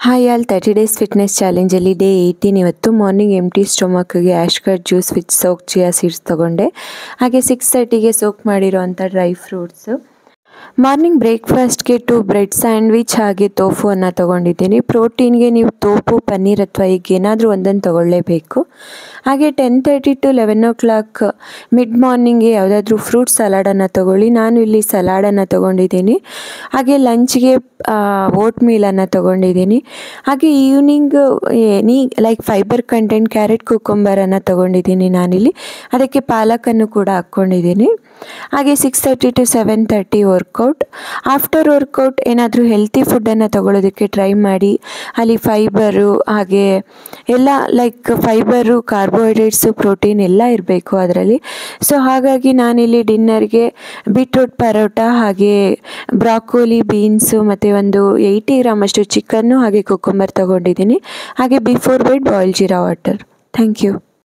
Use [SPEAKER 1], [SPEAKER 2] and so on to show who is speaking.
[SPEAKER 1] Hi all 30 days fitness ಚಾಲೆಂಜಲ್ಲಿ day 18 ಇವತ್ತು morning empty ಸ್ಟೊಮಕ್ಗೆ ash gourd juice with soak chia seeds ತೊಗೊಂಡೆ. ಹಾಗೆ 6:30ಗೆ ಸೋಕ್ ಮಾಡಿರೋವಂಥ ಡ್ರೈ ಫ್ರೂಟ್ಸು. ಮಾರ್ನಿಂಗ್ ಬ್ರೇಕ್ಫಾಸ್ಟ್ಗೆ 2 ಬ್ರೆಡ್ ಸ್ಯಾಂಡ್ವಿಚ್ ಹಾಗೆ ತೋಫುವನ್ನು ತೊಗೊಂಡಿದ್ದೀನಿ. ಪ್ರೋಟೀನ್ಗೆ ನೀವು ತೋಪು ಪನ್ನೀರ್ ಅಥವಾ ಈಗ ಏನಾದರೂ ಒಂದನ್ನು ತೊಗೊಳ್ಳೇಬೇಕು. ಹಾಗೆ 10:30 to 11 o'clock ಮಿಡ್ ಮಾರ್ನಿಂಗ್ಗೆ ಯಾವುದಾದ್ರೂ ಫ್ರೂಟ್ ಸಲಾಡನ್ನು ತೊಗೊಳ್ಳಿ. ನಾನು ಇಲ್ಲಿ ಸಲಾಡನ್ನು ತೊಗೊಂಡಿದ್ದೀನಿ. ಹಾಗೆ ಲಂಚ್ಗೆ ಓಟ್ ಮೀಲನ್ನು ತೊಗೊಂಡಿದ್ದೀನಿ. ಹಾಗೆ evening like fibre content carrot ಕುಕುಂಬರನ್ನು ತೊಗೊಂಡಿದ್ದೀನಿ ನಾನಿಲ್ಲಿ. ಅದಕ್ಕೆ ಪಾಲಕನ್ನು ಕೂಡ ಹಾಕ್ಕೊಂಡಿದ್ದೀನಿ. ಹಾಗೆ 6:30 to 7:30 ವರ್ಕೌಟ್. ಆಫ್ಟರ್ ವರ್ಕೌಟ್ ಏನಾದರೂ ಹೆಲ್ತಿ ಫುಡ್ಡನ್ನು ತೊಗೊಳ್ಳೋದಕ್ಕೆ ಟ್ರೈ ಮಾಡಿ. ಅಲ್ಲಿ ಫೈಬರು ಹಾಗೆ ಎಲ್ಲ ಲೈಕ್ ಫೈಬರು, ಕಾರ್ಬೋಹೈಡ್ರೇಟ್ಸು, ಪ್ರೋಟೀನ್ ಎಲ್ಲ ಇರಬೇಕು ಅದರಲ್ಲಿ. ಸೊ ಹಾಗಾಗಿ ನಾನಿಲ್ಲಿ ಡಿನ್ನರ್ಗೆ ಬೀಟ್ರೂಟ್ ಪರೋಟ ಹಾಗೆ ಬ್ರಾಕೋಲಿ, ಬೀನ್ಸು ಮತ್ತು ಒಂದು 80 ಗ್ರಾಮ್ ಅಷ್ಟು ಚಿಕನ್ನು ಹಾಗೆ ಕುಕುಂಬರ್ ತೊಗೊಂಡಿದ್ದೀನಿ. ಹಾಗೆ before bed boil jeera water. Thank you.